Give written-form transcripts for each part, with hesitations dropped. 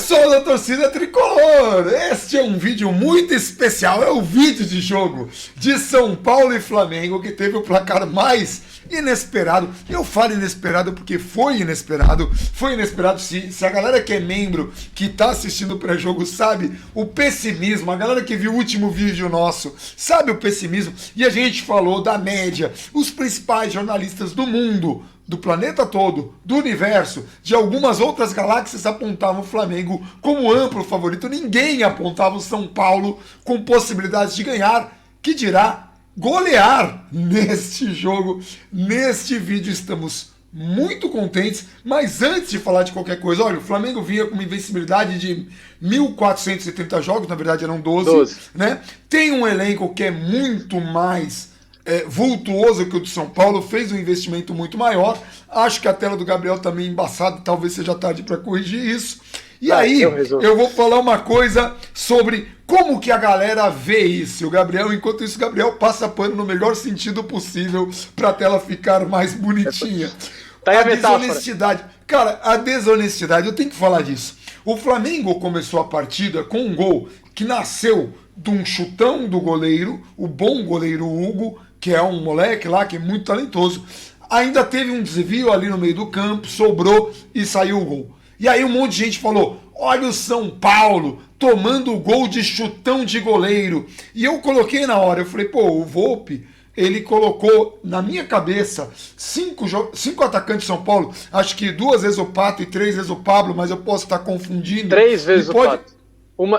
Pessoal da torcida tricolor, este é um vídeo muito especial, é o vídeo de jogo de São Paulo e Flamengo, que teve o placar mais inesperado. Eu falo inesperado porque foi inesperado se a galera que é membro, que tá assistindo o pré-jogo, sabe o pessimismo, a galera que viu o último vídeo nosso, sabe o pessimismo, e a gente falou da média, os principais jornalistas do mundo, do planeta todo, do universo, de algumas outras galáxias apontavam o Flamengo como amplo favorito. Ninguém apontava o São Paulo com possibilidades de ganhar, que dirá golear neste jogo. Neste vídeo estamos muito contentes, mas antes de falar de qualquer coisa, olha, o Flamengo vinha com uma invencibilidade de 1.470 jogos, na verdade eram 12. Né? Tem um elenco que é muito mais vultuoso que o do São Paulo, fez um investimento muito maior. Acho que a tela do Gabriel também embaçada, talvez seja tarde para corrigir isso. E aí, eu vou falar uma coisa sobre como que a galera vê isso. E o Gabriel, enquanto isso, o Gabriel passa pano no melhor sentido possível para a tela ficar mais bonitinha. Tá aí a desonestidade. Cara, a desonestidade, eu tenho que falar disso. O Flamengo começou a partida com um gol que nasceu de um chutão do goleiro, o bom goleiro Hugo, que é um moleque lá que é muito talentoso. Ainda teve um desvio ali no meio do campo, sobrou e saiu o gol. E aí um monte de gente falou, olha o São Paulo tomando o gol de chutão de goleiro. E eu coloquei na hora, eu falei, pô, o Volpi, ele colocou na minha cabeça 5 atacantes de São Paulo, acho que 2 vezes o Pato e 3 vezes o Pablo, mas eu posso estar confundindo. 3 vezes o Pato.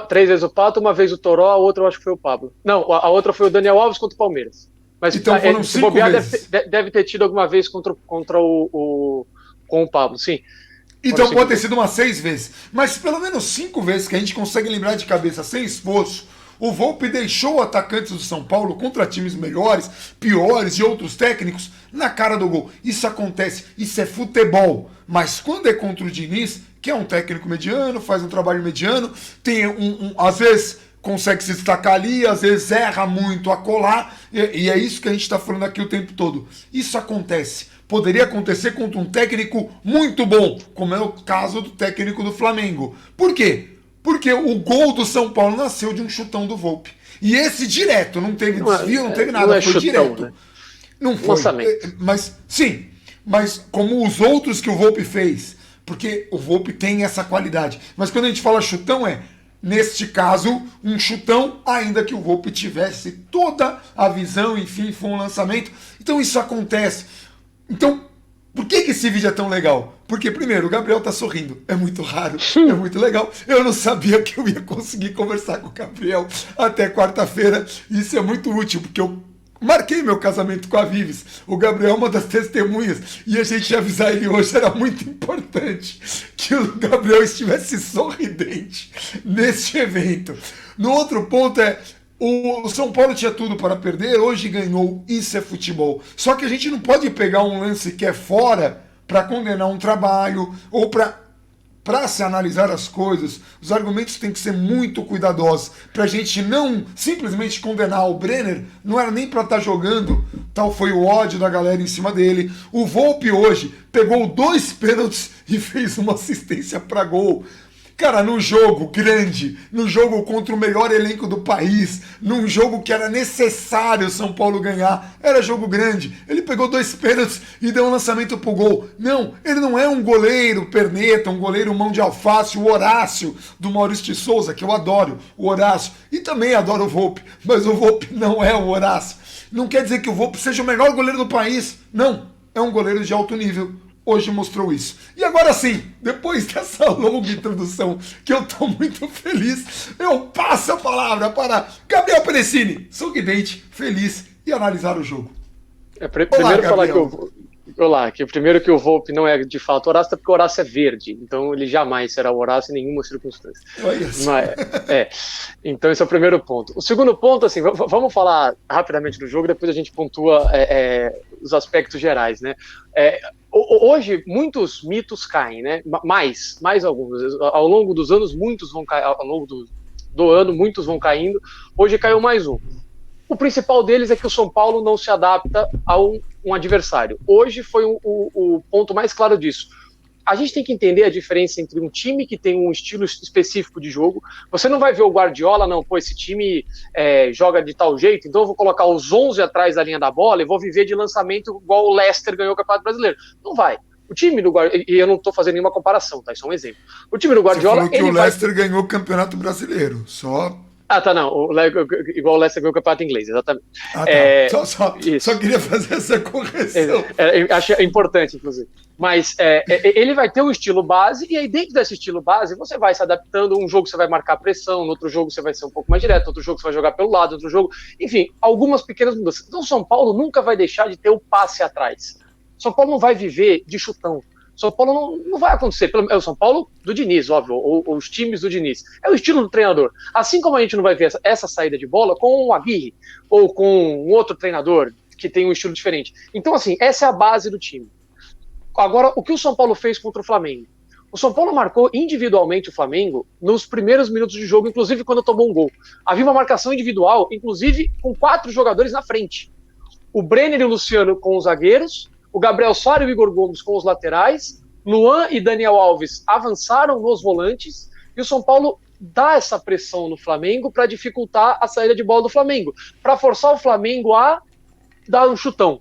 3 vezes o Pato, uma vez o Toró, a outra eu acho que foi o Pablo. Não, a outra foi o Daniel Alves contra o Palmeiras. Mas então foram 5 vezes. Deve ter tido alguma vez com o Pablo, sim. Então pode ter sido umas 6 vezes. Mas pelo menos 5 vezes que a gente consegue lembrar de cabeça sem esforço, o Volpi deixou atacantes do São Paulo contra times melhores, piores e outros técnicos na cara do gol. Isso acontece, isso é futebol. Mas quando é contra o Diniz, que é um técnico mediano, faz um trabalho mediano, tem às vezes consegue se destacar ali, às vezes erra muito a colar, e é isso que a gente está falando aqui o tempo todo. Isso acontece. Poderia acontecer contra um técnico muito bom, como é o caso do técnico do Flamengo. Por quê? Porque o gol do São Paulo nasceu de um chutão do Volpi. E esse direto, não teve desvio, não teve nada, foi chutão, direto. Né? Não foi. Lançamento. Mas, sim, mas como os outros que o Volpi fez, porque o Volpi tem essa qualidade. Mas quando a gente fala chutão neste caso, um chutão, ainda que o Volpi tivesse toda a visão, enfim, foi um lançamento. Então isso acontece. Então, por que esse vídeo é tão legal? Porque, primeiro, o Gabriel tá sorrindo. É muito raro, é muito legal. Eu não sabia que eu ia conseguir conversar com o Gabriel até quarta-feira. Isso é muito útil, porque eu marquei meu casamento com a Vives. O Gabriel é uma das testemunhas. E a gente avisar ele hoje era muito importante que o Gabriel estivesse sorridente neste evento. No outro ponto o São Paulo tinha tudo para perder, hoje ganhou, isso é futebol. Só que a gente não pode pegar um lance que é fora para condenar um trabalho ou para se analisar as coisas. Os argumentos têm que ser muito cuidadosos para a gente não simplesmente condenar. O Brenner não era nem para estar jogando, tal foi o ódio da galera em cima dele. O Volpi hoje pegou 2 pênaltis e fez uma assistência para gol. Cara, num jogo grande, num jogo contra o melhor elenco do país, num jogo que era necessário o São Paulo ganhar, era jogo grande. Ele pegou 2 pênaltis e deu um lançamento pro gol. Não, ele não é um goleiro perneta, um goleiro mão de alface, o Horácio do Maurício de Souza, que eu adoro, o Horácio. E também adoro o Volpi, mas o Volpi não é o Horácio. Não quer dizer que o Volpi seja o melhor goleiro do país. Não, é um goleiro de alto nível. Hoje mostrou isso. E agora sim, depois dessa longa introdução, que eu tô muito feliz, eu passo a palavra para Gabriel Perecini, sorridente, feliz e analisar o jogo. Primeiro falar que o Volpi não é de fato Horácio, porque o Horácio é verde, então ele jamais será o Horácio em nenhuma circunstância. Então esse é o primeiro ponto. O segundo ponto, assim, vamos falar rapidamente do jogo, depois a gente pontua os aspectos gerais, né? Hoje muitos mitos caem, né? Mais alguns. Ao longo dos anos muitos vão cair, ao longo do ano muitos vão caindo. Hoje caiu mais um. O principal deles é que o São Paulo não se adapta a um adversário. Hoje foi o ponto mais claro disso. a gente tem que entender a diferença entre um time que tem um estilo específico de jogo. Você não vai ver o Guardiola, não, pô, esse time joga de tal jeito, então eu vou colocar os 11 atrás da linha da bola e vou viver de lançamento igual o Leicester ganhou o Campeonato Brasileiro. Não vai. O time do Guardiola, e eu não estou fazendo nenhuma comparação, tá? Isso é um exemplo. O time do Guardiola... Você falou que o Leicester ganhou o Campeonato Brasileiro, só... Ah, tá, não. Igual o Leicester ganhou o Campeonato Inglês, exatamente. Ah, tá. Só queria fazer essa correção. Acho importante, inclusive. Mas ele vai ter um estilo base, e aí dentro desse estilo base, você vai se adaptando. Um jogo você vai marcar pressão, no outro jogo você vai ser um pouco mais direto, no outro jogo você vai jogar pelo lado, no outro jogo... Enfim, algumas pequenas mudanças. Então o São Paulo nunca vai deixar de ter o passe atrás. São Paulo não vai viver de chutão. São Paulo não vai acontecer. É o São Paulo do Diniz, óbvio, ou os times do Diniz. É o estilo do treinador. Assim como a gente não vai ver essa saída de bola com o Aguirre ou com um outro treinador que tem um estilo diferente. Então, assim, essa é a base do time. Agora, o que o São Paulo fez contra o Flamengo? O São Paulo marcou individualmente o Flamengo nos primeiros minutos de jogo, inclusive quando tomou um gol. Havia uma marcação individual, inclusive com 4 jogadores na frente. O Brenner e o Luciano com os zagueiros, o Gabriel Sara e o Igor Gomes com os laterais, Luan e Daniel Alves avançaram nos volantes, e o São Paulo dá essa pressão no Flamengo para dificultar a saída de bola do Flamengo, para forçar o Flamengo a dar um chutão.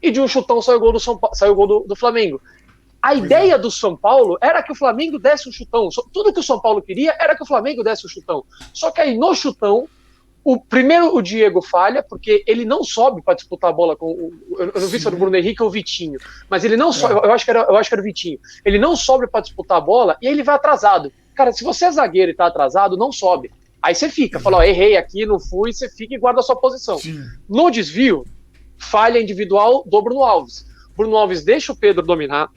E de um chutão saiu o gol do Flamengo. A ideia do São Paulo era que o Flamengo desse um chutão. Tudo que o São Paulo queria era que o Flamengo desse um chutão. Só que aí no chutão, primeiro o Diego falha, porque ele não sobe para disputar a bola com eu não vi se era o Bruno Henrique ou o Vitinho, mas ele não sobe, eu acho que era o Vitinho. Ele não sobe para disputar a bola e aí ele vai atrasado. Cara, se você é zagueiro e tá atrasado, não sobe. Aí você fica, fala, ó, errei aqui, não fui, você fica e guarda a sua posição. Sim. No desvio, falha individual do Bruno Alves. Bruno Alves deixa o Pedro dominar,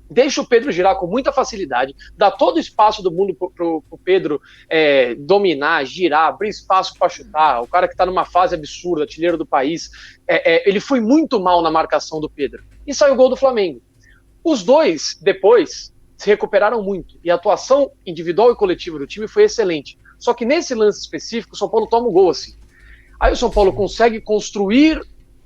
deixa o Pedro girar com muita facilidade, dá todo o espaço do mundo pro Pedro dominar, girar, abrir espaço para chutar. O cara que está numa fase absurda, artilheiro do país, ele foi muito mal na marcação do Pedro. E saiu o gol do Flamengo. Os dois, depois, se recuperaram muito. E a atuação individual e coletiva do time foi excelente. Só que nesse lance específico, o São Paulo toma um gol assim. Aí o São Paulo consegue construir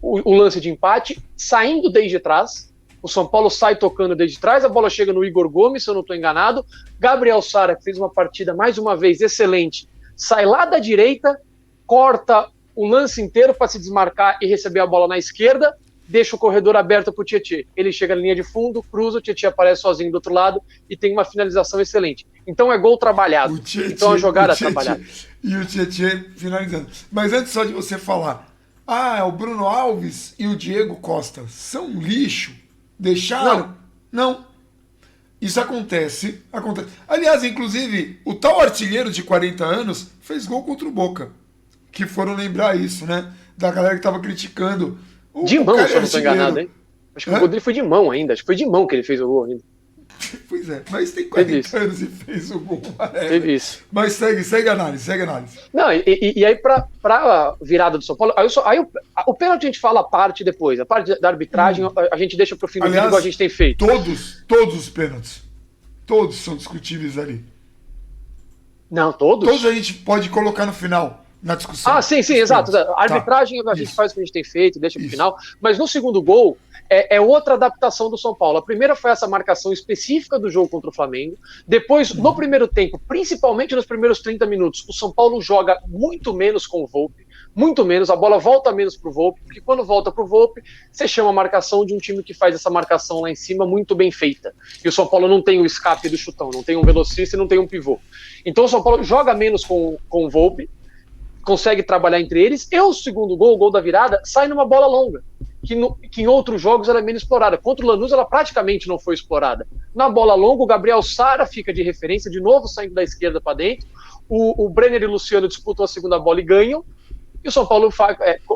o lance de empate, saindo desde trás. O São Paulo sai tocando desde trás, a bola chega no Igor Gomes, se eu não estou enganado. Gabriel Sara, que fez uma partida, mais uma vez, excelente, sai lá da direita, corta o lance inteiro para se desmarcar e receber a bola na esquerda, deixa o corredor aberto para o Tietê. Ele chega na linha de fundo, cruza, o Tietê aparece sozinho do outro lado e tem uma finalização excelente. Então é gol trabalhado. Então a jogada trabalhada. E o Tietê finalizando. Mas antes só de você falar, o Bruno Alves e o Diego Costa são um lixo. Deixaram? Não. Isso acontece. Aliás, inclusive, o tal artilheiro de 40 anos fez gol contra o Boca. Que foram lembrar isso, né? Da galera que tava criticando. De mão, se eu não estou enganado, hein? Acho que o gol dele foi de mão ainda. Acho que foi de mão que ele fez o gol ainda. Pois é, mas tem 40 anos e fez o gol. Teve isso. Mas segue a análise. Não, e aí pra virada do São Paulo, o pênalti a gente fala a parte depois, a parte da arbitragem a gente deixa pro fim do vídeo, igual a gente tem feito. Todos os pênaltis, todos são discutíveis ali. Não, todos? Todos a gente pode colocar no final, na discussão. Sim, exato. A arbitragem a gente faz o que a gente tem feito, deixa pro final, mas no segundo gol, é outra adaptação do São Paulo. A primeira foi essa marcação específica do jogo contra o Flamengo. Depois, no primeiro tempo, principalmente nos primeiros 30 minutos, o São Paulo joga muito menos com o Volpi, muito menos, a bola volta menos pro Volpi, porque quando volta pro Volpi, você chama a marcação de um time que faz essa marcação lá em cima muito bem feita. E o São Paulo não tem o escape do chutão, não tem um velocista e não tem um pivô. Então o São Paulo joga menos com o Volpi, consegue trabalhar entre eles, e o segundo gol, o gol da virada, sai numa bola longa, que em outros jogos ela é menos explorada. Contra o Lanús ela praticamente não foi explorada. Na bola longa, o Gabriel Sara fica de referência, de novo saindo da esquerda para dentro, o Brenner e o Luciano disputam a segunda bola e ganham, e o São Paulo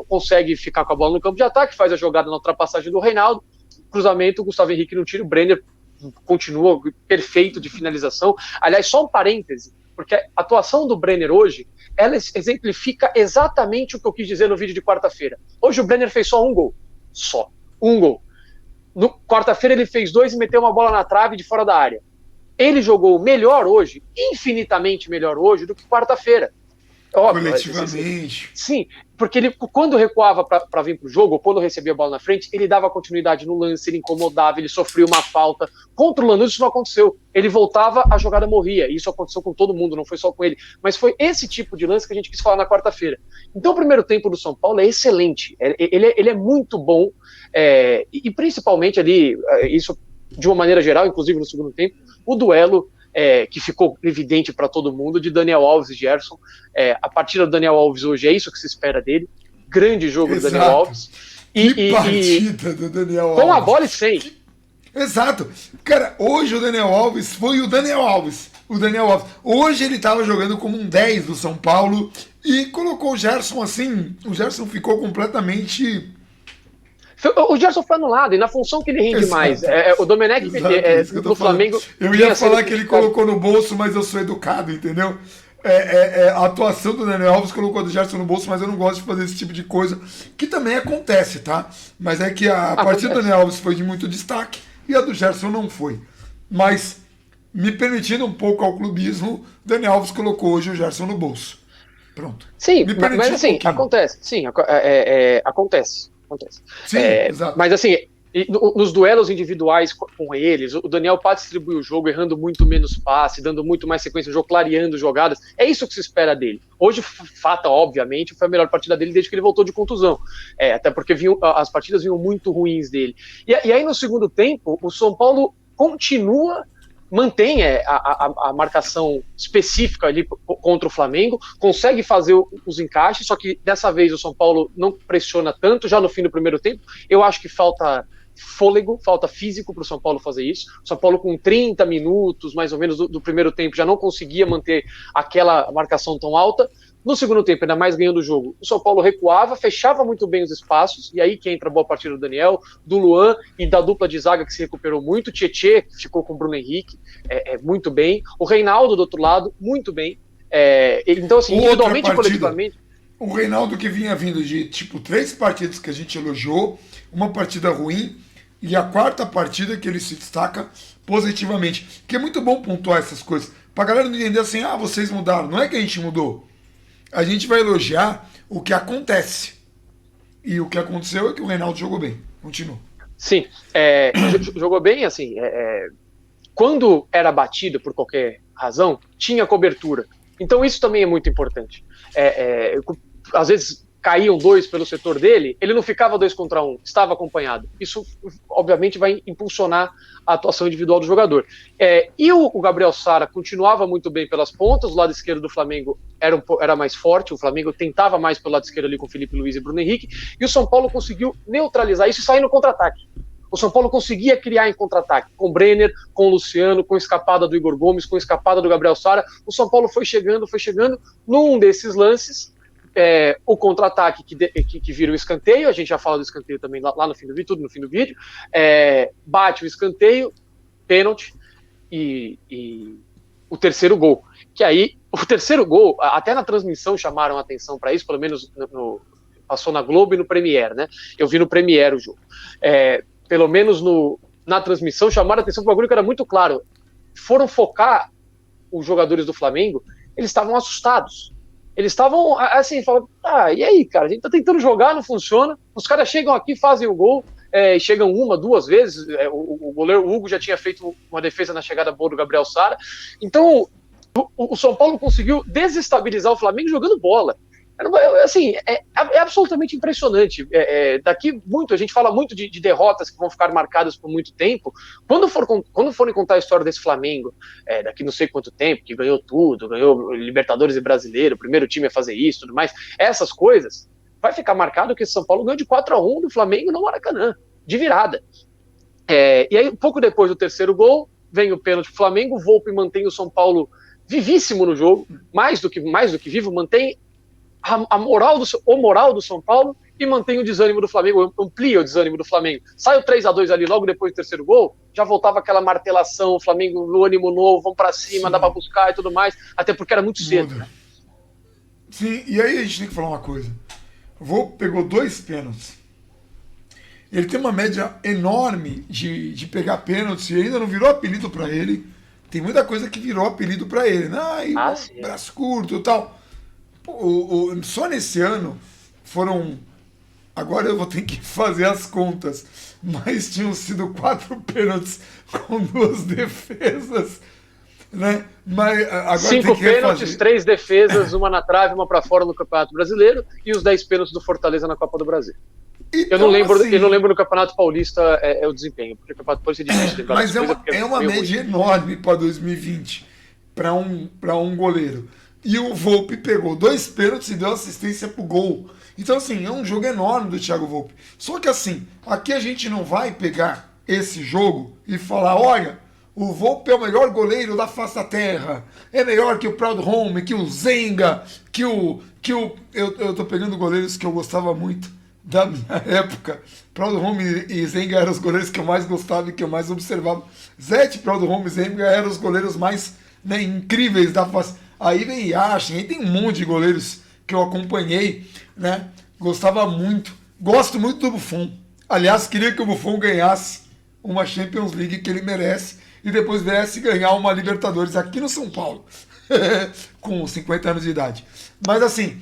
consegue ficar com a bola no campo de ataque, faz a jogada na ultrapassagem do Reinaldo, cruzamento, o Gustavo Henrique não tira, o Brenner continua perfeito de finalização. Aliás, só um parêntese, porque a atuação do Brenner hoje, ela exemplifica exatamente o que eu quis dizer no vídeo de quarta-feira. Hoje o Brenner fez só um gol. Só. Um gol. No quarta-feira ele fez 2 e meteu uma bola na trave de fora da área. Ele jogou melhor hoje, infinitamente melhor hoje, do que quarta-feira. óbvio. Coletivamente. Sim, porque ele, quando recuava para vir para o jogo, ou quando recebia a bola na frente, ele dava continuidade no lance, ele incomodava, ele sofria uma falta. Contra o Lanús isso não aconteceu. Ele voltava, a jogada morria. E isso aconteceu com todo mundo, não foi só com ele. Mas foi esse tipo de lance que a gente quis falar na quarta-feira. Então o primeiro tempo do São Paulo é excelente. Ele é muito bom. E principalmente ali, isso de uma maneira geral, inclusive no segundo tempo, o duelo que ficou evidente para todo mundo, de Daniel Alves e Gerson. A partida do Daniel Alves hoje é isso que se espera dele. Grande jogo do Daniel Alves. Que partida do Daniel Alves. Com a bola e sem. Exato. Cara, hoje o Daniel Alves foi o Daniel Alves. O Daniel Alves. Hoje ele estava jogando como um 10 do São Paulo e colocou o Gerson assim. O Gerson ficou completamente... O Gerson foi anulado, e na função que ele rende mais. O Domenech do Flamengo. Eu ia falar que ele colocou no bolso, mas eu sou educado, entendeu? A atuação do Daniel Alves colocou o Gerson no bolso, mas eu não gosto de fazer esse tipo de coisa, que também acontece, tá? Mas é que a partida do Daniel Alves foi de muito destaque e a do Gerson não foi. Mas, me permitindo um pouco ao clubismo, Daniel Alves colocou hoje o Gerson no bolso. Pronto. Sim, mas assim, acontece. Sim, acontece. Sim, exato. Mas assim, nos duelos individuais com eles, o Daniel Paz distribui o jogo, errando muito menos passe, dando muito mais sequência no jogo, clareando jogadas. É isso que se espera dele. Hoje, Fata, obviamente, foi a melhor partida dele desde que ele voltou de contusão. Até porque as partidas vinham muito ruins dele. E aí, no segundo tempo, o São Paulo mantém a marcação específica ali contra o Flamengo, consegue fazer os encaixes, só que dessa vez o São Paulo não pressiona tanto, já no fim do primeiro tempo. Eu acho que falta fôlego, falta físico para o São Paulo fazer isso. O São Paulo com 30 minutos, mais ou menos, do primeiro tempo, já não conseguia manter aquela marcação tão alta. No segundo tempo, ainda mais ganhando o jogo, o São Paulo recuava, fechava muito bem os espaços, e aí que entra a boa partida do Daniel, do Luan e da dupla de zaga que se recuperou muito. Tietê, que ficou com o Bruno Henrique, muito bem. O Reinaldo, do outro lado, muito bem. Então, assim, individualmente e coletivamente... O Reinaldo que vinha vindo de, 3 partidas que a gente elogiou, uma partida ruim, e a quarta partida que ele se destaca positivamente. Que é muito bom pontuar essas coisas, pra galera não entender assim, vocês mudaram. Não é que a gente mudou. A gente vai elogiar o que acontece. E o que aconteceu é que o Reinaldo jogou bem. Continua. Sim, jogou bem, assim, quando era batido por qualquer razão, tinha cobertura. Então isso também é muito importante. Às vezes caíam 2 pelo setor dele, ele não ficava 2 contra 1, estava acompanhado. Isso, obviamente, vai impulsionar a atuação individual do jogador. E o Gabriel Sara continuava muito bem pelas pontas, o lado esquerdo do Flamengo era mais forte, o Flamengo tentava mais pelo lado esquerdo ali com Felipe Luiz e Bruno Henrique, e o São Paulo conseguiu neutralizar isso e sair no contra-ataque. O São Paulo conseguia criar em contra-ataque, com Brenner, com Luciano, com escapada do Igor Gomes, com escapada do Gabriel Sara. O São Paulo foi chegando, num desses lances, o contra-ataque que vira o escanteio, a gente já fala do escanteio também lá no fim do vídeo, tudo no fim do vídeo, bate o escanteio, pênalti e o terceiro gol. Que aí, o terceiro gol, até na transmissão chamaram a atenção para isso, pelo menos passou na Globo e no Premiere, né? Eu vi no Premiere o jogo. Pelo menos na transmissão chamaram a atenção para um bagulho que era muito claro. Foram focar os jogadores do Flamengo, eles estavam assustados. Eles estavam assim, falando, e aí, cara, a gente tá tentando jogar, não funciona, os caras chegam aqui, fazem o gol, chegam 1, 2 vezes, o goleiro Hugo já tinha feito uma defesa na chegada boa do Gabriel Sara, então o São Paulo conseguiu desestabilizar o Flamengo jogando bola. Assim, é absolutamente impressionante. Daqui muito, a gente fala muito de derrotas que vão ficar marcadas por muito tempo. Quando forem contar a história desse Flamengo, daqui não sei quanto tempo, que ganhou tudo, ganhou Libertadores e Brasileiro, o primeiro time a fazer isso, tudo mais, essas coisas, vai ficar marcado que esse São Paulo ganhou de 4-1 do Flamengo no Maracanã, de virada. E aí, um pouco depois do terceiro gol, vem o pênalti do Flamengo, o Volpi mantém o São Paulo vivíssimo no jogo, mais do que vivo, mantém o moral do São Paulo e mantém o desânimo do Flamengo, amplia o desânimo do Flamengo. Sai o 3-2 ali logo depois do terceiro gol, já voltava aquela martelação, o Flamengo no ânimo novo, vamos pra cima, dá pra buscar e tudo mais, até porque era muito cedo. Né? Sim, e aí a gente tem que falar uma coisa. O Volpi pegou 2 pênaltis. Ele tem uma média enorme de pegar pênaltis e ainda não virou apelido pra ele. Tem muita coisa que virou apelido pra ele, né? Braço curto e tal. Só nesse ano foram. Agora eu vou ter que fazer as contas, mas tinham sido 4 pênaltis com 2 defesas, né? Mas agora 5 pênaltis, 3 defesas, uma na trave, uma para fora no Campeonato Brasileiro e os 10 pênaltis do Fortaleza na Copa do Brasil. Então, eu não lembro assim, no Campeonato Paulista o desempenho, porque o Campeonato Paulista é difícil lembrar. mas é uma média enorme para 2020 para um goleiro. E o Volpi pegou 2 pênaltis e deu assistência pro gol. Então, assim, é um jogo enorme do Thiago Volpi. Só que, assim, aqui a gente não vai pegar esse jogo e falar, olha, o Volpi é o melhor goleiro da face da terra. É melhor que o Proudhome, que o Zenga, eu tô pegando goleiros que eu gostava muito da minha época. Proudhome e Zenga eram os goleiros que eu mais gostava e que eu mais observava. Zete, Proudhome e Zenga eram os goleiros mais, né, incríveis da face. Aí vem Yashin, aí tem um monte de goleiros que eu acompanhei, né? Gostava muito. Gosto muito do Buffon. Aliás, queria que o Buffon ganhasse uma Champions League que ele merece e depois viesse ganhar uma Libertadores aqui no São Paulo, com 50 anos de idade. Mas assim,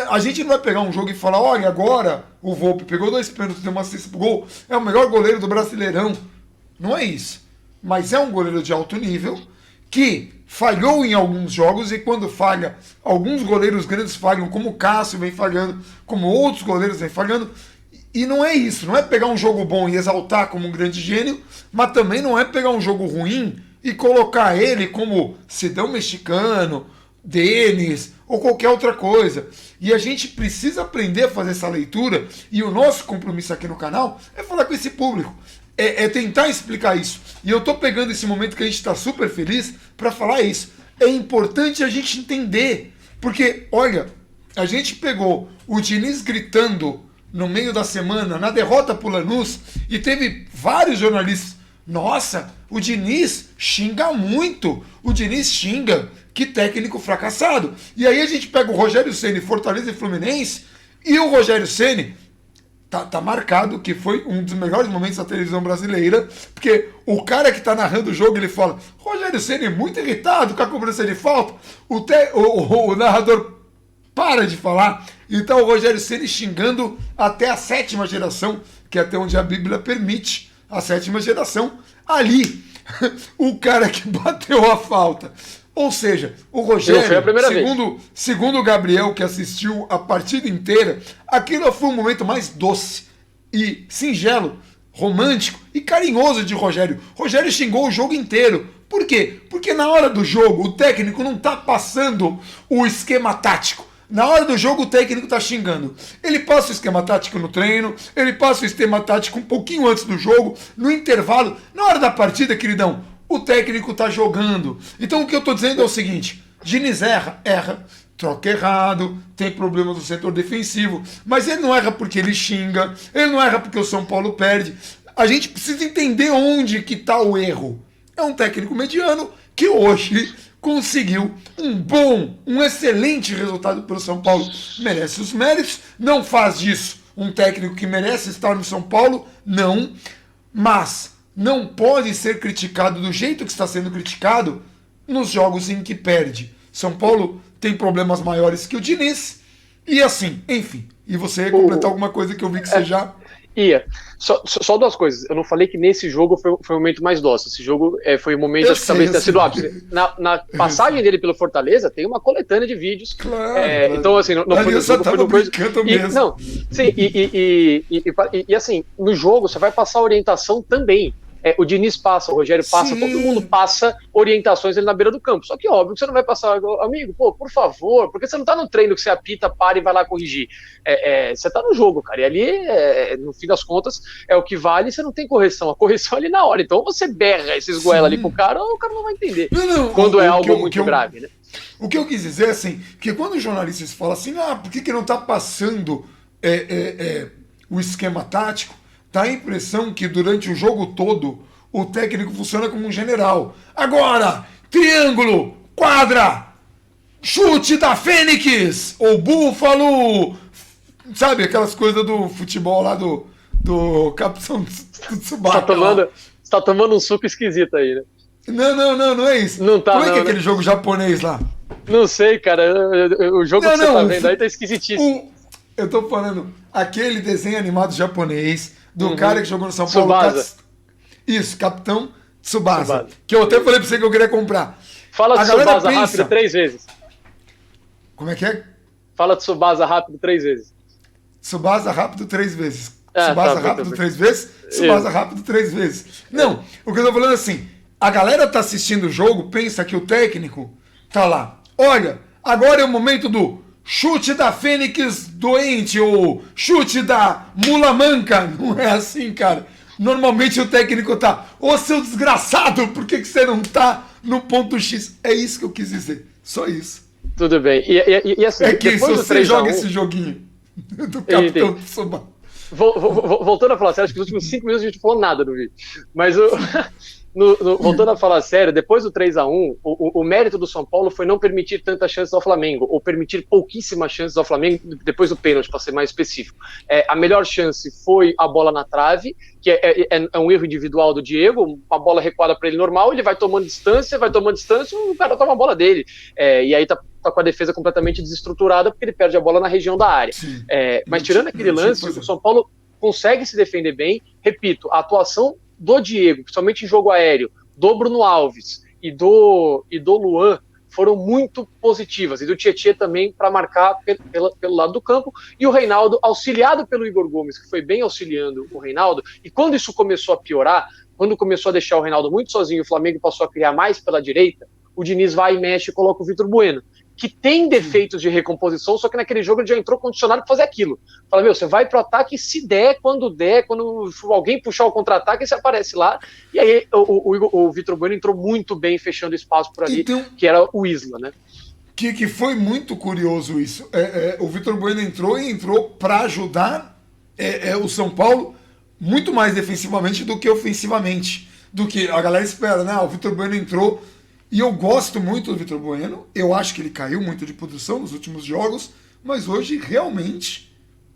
a gente não vai pegar um jogo e falar, olha, agora o Volpi pegou 2 pênaltis, deu uma assistência pro gol, é o melhor goleiro do Brasileirão. Não é isso. Mas é um goleiro de alto nível que falhou em alguns jogos e quando falha, alguns goleiros grandes falham, como o Cássio vem falhando, como outros goleiros vem falhando. E não é isso, não é pegar um jogo bom e exaltar como um grande gênio, mas também não é pegar um jogo ruim e colocar ele como Sidão Mexicano, Denis ou qualquer outra coisa. E a gente precisa aprender a fazer essa leitura e o nosso compromisso aqui no canal é falar com esse público. É tentar explicar isso. E eu tô pegando esse momento que a gente está super feliz para falar isso. É importante a gente entender. Porque, olha, a gente pegou o Diniz gritando no meio da semana, na derrota pro Lanús, e teve vários jornalistas. Nossa, o Diniz xinga muito. O Diniz xinga. Que técnico fracassado. E aí a gente pega o Rogério Ceni, Fortaleza e Fluminense, e o Rogério Ceni tá marcado que foi um dos melhores momentos da televisão brasileira, porque o cara que tá narrando o jogo, ele fala, Rogério Ceni muito irritado com a cobrança de falta, o narrador para de falar, então o Rogério Ceni xingando até a 7ª geração, que é até onde a Bíblia permite, a 7ª geração, ali, o cara que bateu a falta. Ou seja, o Rogério, segundo o Gabriel, que assistiu a partida inteira, aquilo foi um momento mais doce e singelo, romântico e carinhoso de Rogério. Rogério xingou o jogo inteiro. Por quê? Porque na hora do jogo o técnico não está passando o esquema tático. Na hora do jogo o técnico está xingando. Ele passa o esquema tático no treino, ele passa o esquema tático um pouquinho antes do jogo, no intervalo. Na hora da partida, queridão, o técnico tá jogando. Então o que eu tô dizendo é o seguinte, Diniz erra, troca errado, tem problemas no setor defensivo, mas ele não erra porque ele xinga, ele não erra porque o São Paulo perde. A gente precisa entender onde que tá o erro. É um técnico mediano que hoje conseguiu um excelente resultado pelo São Paulo. Merece os méritos, não faz disso um técnico que merece estar no São Paulo, não, mas não pode ser criticado do jeito que está sendo criticado nos jogos em que perde. São Paulo tem problemas maiores que o Diniz. E assim, enfim. E você ia completar alguma coisa que eu vi que você já... Só 2 coisas. Eu não falei que nesse jogo foi o momento mais doce. Esse jogo foi o momento, acho que talvez tenha sido o ápice. Na passagem dele pelo Fortaleza, tem uma coletânea de vídeos. Claro. Então, assim, não foi no brincando mesmo. Não, sim, e assim, no jogo você vai passar orientação também. O Diniz passa, o Rogério passa, todo mundo passa orientações ali na beira do campo. Só que óbvio que você não vai passar, amigo, por favor, porque você não tá no treino que você apita, para e vai lá corrigir. Você tá no jogo, cara, e ali, no fim das contas, é o que vale, você não tem correção. A correção é ali na hora. Então você berra esses goela ali com o cara não vai entender. Quando é algo muito grave, né? O que eu quis dizer, assim, que quando os jornalistas falam assim, por que não tá passando o esquema tático, dá a impressão que durante o jogo todo o técnico funciona como um general. Agora, triângulo, quadra, chute da Fênix, ou búfalo, sabe, aquelas coisas do futebol lá do Capitão Tsubasa. Você tá tomando um suco esquisito aí, né? Não é isso. Não tá, Como é que é aquele jogo japonês lá? Não sei, cara. O jogo que você tá vendo aí tá esquisitíssimo. Eu tô falando aquele desenho animado japonês do cara que jogou no São Paulo. Tsubasa. Isso, Capitão Tsubasa. Que eu até falei pra você que eu queria comprar. Fala de Tsubasa rápido 3 vezes. Como é que é? Fala de Tsubasa rápido 3 vezes. Tsubasa rápido 3 vezes. Tsubasa rápido 3 vezes. Tsubasa rápido 3 vezes. Não, o que eu tô falando é assim, a galera tá assistindo o jogo, pensa que o técnico tá lá. Olha, agora é o momento do chute da Fênix doente ou chute da mula manca. Não é assim, cara. Normalmente o técnico tá, ô seu desgraçado, por que você não tá no ponto X? É isso que eu quis dizer. Só isso. Tudo bem. E assim, é que se depois você joga esse joguinho do Capitão Tsubasa. Voltando a falar sério, acho que nos últimos 5 minutos a gente não falou nada do vídeo. Mas voltando a falar sério, depois do 3-1, o mérito do São Paulo foi não permitir tantas chances ao Flamengo, ou permitir pouquíssimas chances ao Flamengo depois do pênalti, para ser mais específico. A melhor chance foi a bola na trave, que é um erro individual do Diego, uma bola recuada para ele normal, ele vai tomando distância, o cara toma a bola dele. E aí tá com a defesa completamente desestruturada, porque ele perde a bola na região da área. Mas tirando aquele lance, o São Paulo consegue se defender bem. Repito, a atuação do Diego, principalmente em jogo aéreo, do Bruno Alves e do Luan foram muito positivas, e do Tietê também para marcar pelo lado do campo, e o Reinaldo, auxiliado pelo Igor Gomes, que foi bem auxiliando o Reinaldo, e quando isso começou a piorar, quando começou a deixar o Reinaldo muito sozinho, o Flamengo passou a criar mais pela direita, o Diniz vai e mexe e coloca o Vitor Bueno, que tem defeitos de recomposição, só que naquele jogo ele já entrou condicionado para fazer aquilo. Fala, você vai pro ataque se der, quando alguém puxar o contra-ataque, você aparece lá. E aí o Vitor Bueno entrou muito bem, fechando espaço por ali, então, que era o Isla, né? Que foi muito curioso isso. O Vitor Bueno entrou para ajudar o São Paulo muito mais defensivamente do que ofensivamente. Do que a galera espera, né? O Vitor Bueno entrou. E eu gosto muito do Vitor Bueno, eu acho que ele caiu muito de produção nos últimos jogos, mas hoje realmente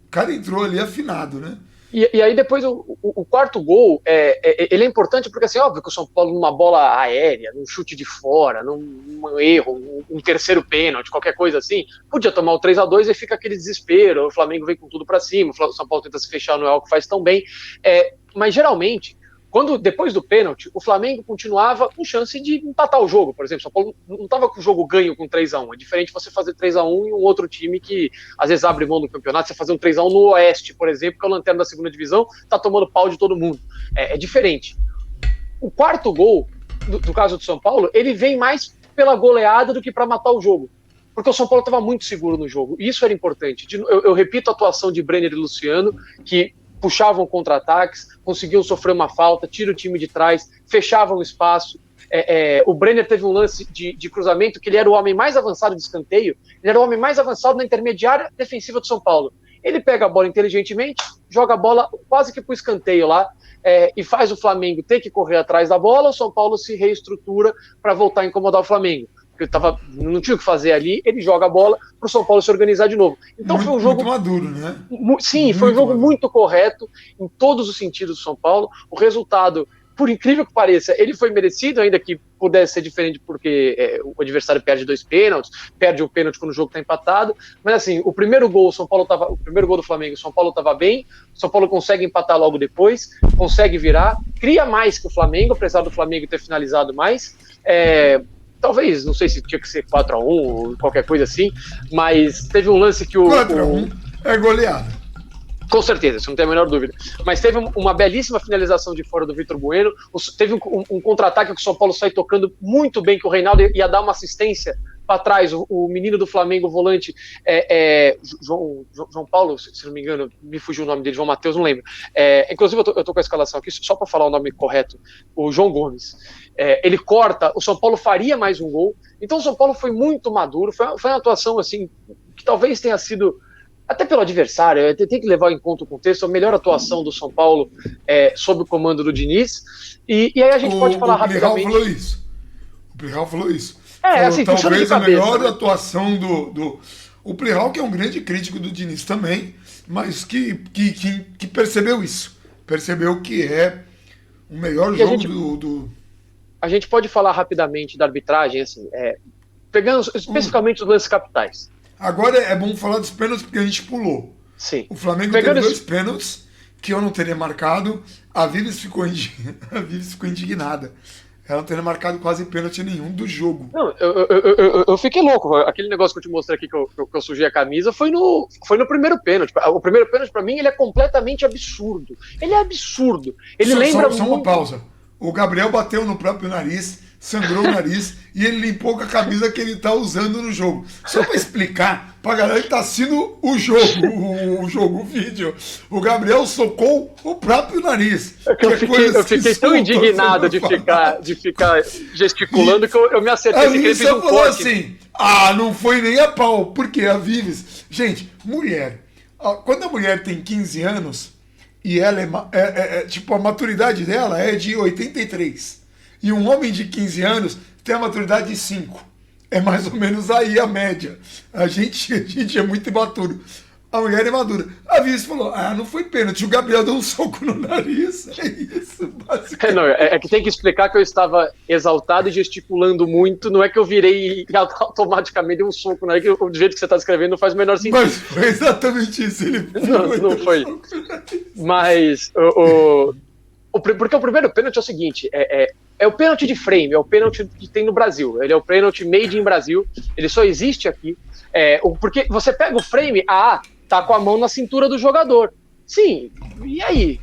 o cara entrou ali afinado, né? E aí depois o quarto gol, ele é importante porque assim, óbvio que o São Paulo numa bola aérea, num chute de fora, num erro, um terceiro pênalti, qualquer coisa assim, podia tomar o 3-2 e fica aquele desespero, o Flamengo vem com tudo pra cima, o São Paulo tenta se fechar, não é algo que faz tão bem, mas geralmente depois do pênalti, o Flamengo continuava com chance de empatar o jogo, por exemplo. O São Paulo não estava com o jogo ganho com 3-1. É diferente você fazer 3-1 em um outro time que às vezes abre mão do campeonato. Você fazer um 3-1 no Oeste, por exemplo, que é o lanterna da segunda divisão, tá tomando pau de todo mundo. É diferente. O quarto gol, do caso do São Paulo, ele vem mais pela goleada do que para matar o jogo. Porque o São Paulo estava muito seguro no jogo. E isso era importante. Eu repito a atuação de Brenner e Luciano, que puxavam contra-ataques, conseguiam sofrer uma falta, tira o time de trás, fechavam o espaço. O Brenner teve um lance de cruzamento que ele era o homem mais avançado de escanteio, ele era o homem mais avançado na intermediária defensiva do São Paulo. Ele pega a bola inteligentemente, joga a bola quase que para o escanteio lá, e faz o Flamengo ter que correr atrás da bola, o São Paulo se reestrutura para voltar a incomodar o Flamengo. Porque não tinha o que fazer ali, ele joga a bola para o São Paulo se organizar de novo. Então foi um jogo muito maduro, né? Sim, foi um jogo muito correto em todos os sentidos do São Paulo. O resultado, por incrível que pareça, ele foi merecido, ainda que pudesse ser diferente porque o adversário perde 2 pênaltis, perde um pênalti quando o jogo está empatado. Mas assim, o primeiro gol do Flamengo, o São Paulo estava bem, o São Paulo consegue empatar logo depois, consegue virar, cria mais que o Flamengo, apesar do Flamengo ter finalizado mais. Talvez, não sei se tinha que ser 4-1 ou qualquer coisa assim, mas teve um lance que 4-1 é goleada. Com certeza, isso não tem a menor dúvida. Mas teve uma belíssima finalização de fora do Vitor Bueno, teve um contra-ataque que o São Paulo sai tocando muito bem, que o Reinaldo ia dar uma assistência para trás, o menino do Flamengo, o volante, João Paulo, se não me engano, me fugiu o nome dele, João Matheus, não lembro. Inclusive, eu tô com a escalação aqui, só para falar o nome correto, o João Gomes. Ele corta, o São Paulo faria mais um gol, então o São Paulo foi muito maduro, foi uma atuação assim, que talvez tenha sido, até pelo adversário, tem que levar em conta o contexto, a melhor atuação do São Paulo sob o comando do Diniz, e aí a gente pode falar rapidamente... O Plihal falou isso. Assim, talvez cabeça, a melhor né? Atuação do o Plihal, que é um grande crítico do Diniz também, mas que percebeu isso. Percebeu que é o melhor jogo do... A gente pode falar rapidamente da arbitragem, assim, pegando especificamente os lances capitais. Agora é bom falar dos pênaltis porque a gente pulou. Sim. O Flamengo teve 2 pênaltis que eu não teria marcado. A Vives ficou indignada. Ela não teria marcado quase pênalti nenhum do jogo. Não, eu fiquei louco. Aquele negócio que eu te mostrei aqui que eu sujei a camisa foi no primeiro pênalti. O primeiro pênalti, pra mim, ele é completamente absurdo. Ele é absurdo. Ele lembra só uma pausa. O Gabriel bateu no próprio nariz, sangrou o nariz e ele limpou com a camisa que ele tá usando no jogo. Só pra explicar pra galera que tá assistindo o jogo, o vídeo. O Gabriel socou o próprio nariz. Eu fiquei tão indignado de ficar gesticulando que eu me acertei. A Vives só falou assim, não foi nem a pau. Porque a Vives... Gente, mulher. Quando a mulher tem 15 anos... E ela tipo, a maturidade dela é de 83. E um homem de 15 anos tem a maturidade de 5. É mais ou menos aí a média. A gente é muito imaturo. A mulher é madura. A Vives falou, não foi pênalti. O Gabriel deu um soco no nariz. É isso, basicamente. É que tem que explicar que eu estava exaltado e gesticulando muito. Não é que eu virei e automaticamente dei um soco. Não é que do jeito que você está escrevendo não faz o menor sentido. Mas foi exatamente isso. Ele não foi. Mas porque o primeiro pênalti é o seguinte, é o pênalti de frame, é o pênalti que tem no Brasil. Ele é o pênalti made in Brasil. Ele só existe aqui. Porque você pega o frame, tá com a mão na cintura do jogador. Sim, e aí?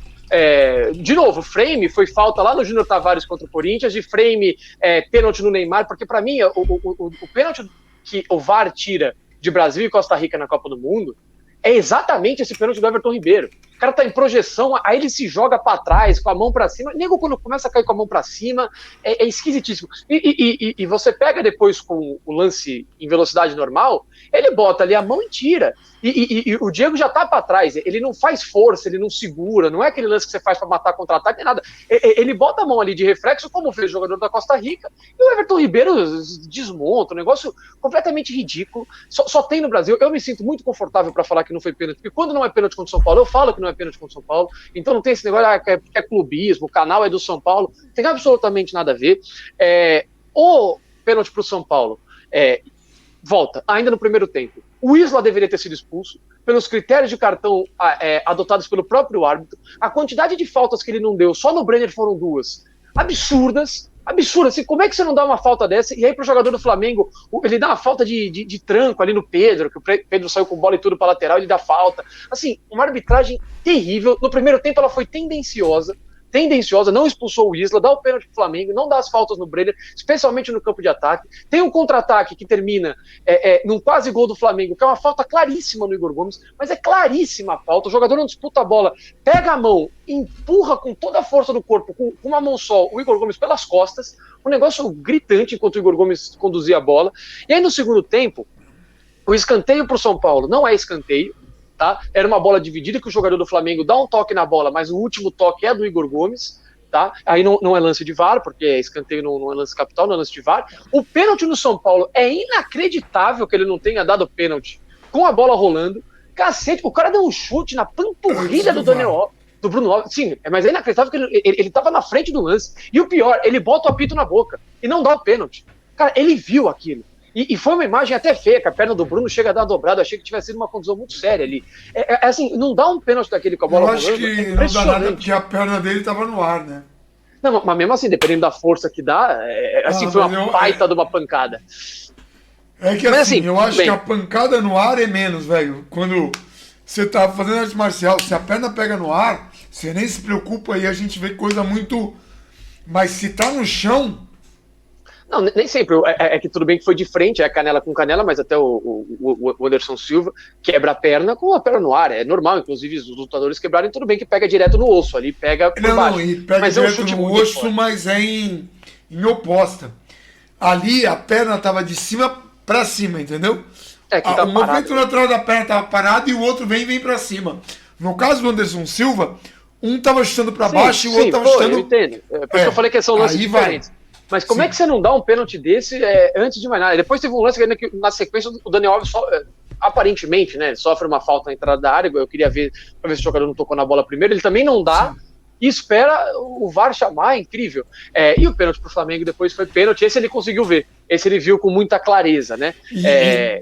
De novo, frame foi falta lá no Júnior Tavares contra o Corinthians, de frame pênalti no Neymar, porque pra mim o pênalti que o VAR tira de Brasil e Costa Rica na Copa do Mundo é exatamente esse pênalti do Everton Ribeiro. O cara tá em projeção, aí ele se joga pra trás, com a mão pra cima. Nego, quando começa a cair com a mão pra cima, é esquisitíssimo. E você pega depois com o lance em velocidade normal, ele bota ali a mão e tira. E o Diego já tá pra trás, ele não faz força, ele não segura, não é aquele lance que você faz pra matar contra-ataque, nem nada. Ele bota a mão ali de reflexo, como fez o jogador da Costa Rica, e o Everton Ribeiro desmonta, um negócio completamente ridículo. Só tem no Brasil. Eu me sinto muito confortável pra falar que não foi pênalti, porque quando não é pênalti contra o São Paulo, eu falo que não é pênalti contra o São Paulo, então não tem esse negócio que é clubismo, o canal é do São Paulo, tem absolutamente nada a ver. O pênalti pro São Paulo, volta, ainda no primeiro tempo, o Isla deveria ter sido expulso, pelos critérios de cartão adotados pelo próprio árbitro, a quantidade de faltas que ele não deu, só no Brenner foram 2, absurdas, assim, como é que você não dá uma falta dessa? E aí pro jogador do Flamengo, ele dá uma falta de tranco ali no Pedro, que o Pedro saiu com bola e tudo pra lateral, ele dá falta. Assim, uma arbitragem terrível. No primeiro tempo ela foi tendenciosa, não expulsou o Isla, dá o pênalti pro Flamengo, não dá as faltas no Brenner, especialmente no campo de ataque. Tem um contra-ataque que termina num quase gol do Flamengo, que é uma falta claríssima no Igor Gomes, mas é claríssima a falta, o jogador não disputa a bola, pega a mão, empurra com toda a força do corpo, com uma mão só, o Igor Gomes pelas costas, um negócio gritante enquanto o Igor Gomes conduzia a bola. E aí no segundo tempo, o escanteio pro São Paulo não é escanteio, tá? Era uma bola dividida que o jogador do Flamengo dá um toque na bola, mas o último toque é do Igor Gomes, tá? Aí não é lance de VAR, porque escanteio não é lance capital, não é lance de VAR. O pênalti no São Paulo é inacreditável que ele não tenha dado pênalti com a bola rolando. Cacete, o cara deu um chute na panturrilha do Daniel, do Bruno Alves. Sim, mas é inacreditável que ele tava na frente do lance. E o pior, ele bota o apito na boca e não dá o pênalti. Cara, ele viu aquilo. E foi uma imagem até feia, que a perna do Bruno chega a dar uma dobrada. Eu achei que tivesse sido uma condição muito séria ali. Assim, não dá um pênalti daquele com a bola rolando. Eu acho que não dá nada porque a perna dele estava no ar, né? Não, mas mesmo assim, dependendo da força que dá, foi uma baita de uma pancada. É que assim, eu acho que a pancada no ar é menos, velho. Quando você tá fazendo arte marcial, se a perna pega no ar, você nem se preocupa e a gente vê coisa muito... Mas se tá no chão... Não, nem sempre. É que tudo bem que foi de frente, é canela com canela, mas até o Anderson Silva quebra a perna com a perna no ar. É normal, inclusive, os lutadores quebrarem, tudo bem que pega direto no osso, ali pega por baixo. Não, e pega mas direto no osso, mas é em oposta. Ali a perna tava de cima pra cima, entendeu? Tá o movimento lateral da perna tava parado e o outro vem pra cima. No caso do Anderson Silva, um tava chutando pra baixo e o outro tava chutando... Eu entendo. Por isso que eu falei que são lances diferentes. Mas como é que você não dá um pênalti desse antes de mais nada? Depois teve um lance que na sequência o Daniel Alves aparentemente, né, sofre uma falta na entrada da área. Eu queria ver, pra ver se o jogador não tocou na bola primeiro. Ele também não dá. e espera o VAR chamar, é incrível. E o pênalti pro Flamengo depois foi pênalti, esse ele conseguiu ver, esse ele viu com muita clareza, né?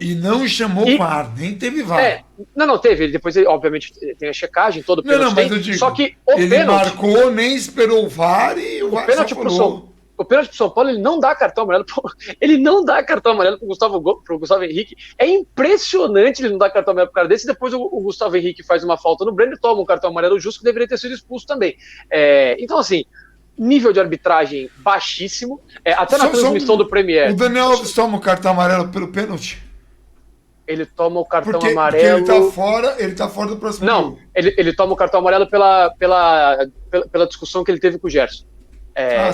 E não chamou VAR, nem teve VAR. Não teve, depois ele, obviamente tem a checagem, todo pênalti não, mas eu digo, só que o ele pênalti... marcou, nem esperou o VAR e o VAR pênalti só falou. O pênalti pro São Paulo, ele não dá cartão amarelo. Ele não dá cartão amarelo pro Gustavo Henrique. É impressionante ele não dar cartão amarelo pro cara desse. Depois o Gustavo Henrique faz uma falta no Brenner, toma um cartão amarelo justo que deveria ter sido expulso também. Então, assim, nível de arbitragem baixíssimo. Até na transmissão do Premier. O Daniel Alves toma o cartão amarelo pelo pênalti? Ele toma o cartão porque amarelo. Ele tá fora do próximo jogo. Ele toma o cartão amarelo pela discussão que ele teve com o Gerson.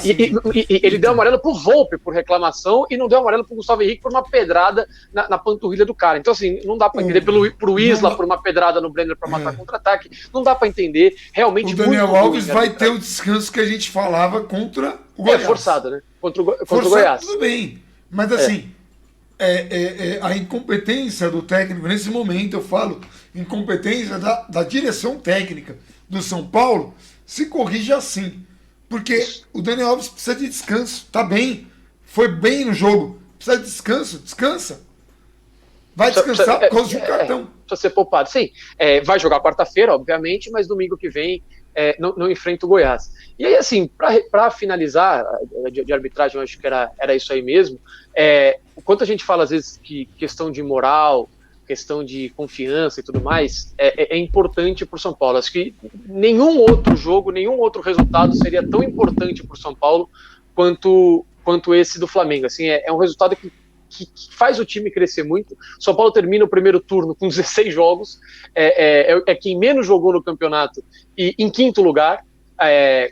Ele deu amarelo pro Volpe por reclamação e não deu amarelo pro Gustavo Henrique por uma pedrada na panturrilha do cara. Então, assim, não dá pra entender. Pro Isla por uma pedrada no Brenner pra matar contra-ataque. Não dá pra entender. Realmente, o Daniel Alves vai ter o descanso que a gente falava contra o Goiás. Forçado, né? Contra o Goiás. Tudo bem. Mas, assim, a incompetência do técnico, nesse momento eu falo, incompetência da direção técnica do São Paulo, se corrige assim. Porque o Daniel Alves precisa de descanso. Tá bem. Foi bem no jogo. Precisa de descanso. Descansa. Vai descansar por causa de um cartão. Precisa ser poupado. Sim. Vai jogar quarta-feira, obviamente, mas domingo que vem não enfrenta o Goiás. E aí, assim, para finalizar de arbitragem, eu acho que era isso aí mesmo. O quanto a gente fala, às vezes, que questão de moral, questão de confiança e tudo mais, é importante para o São Paulo. Acho que nenhum outro jogo, nenhum outro resultado seria tão importante para o São Paulo quanto esse do Flamengo. Assim, é um resultado que faz o time crescer muito. O São Paulo termina o primeiro turno com 16 jogos, é quem menos jogou no campeonato e em quinto lugar,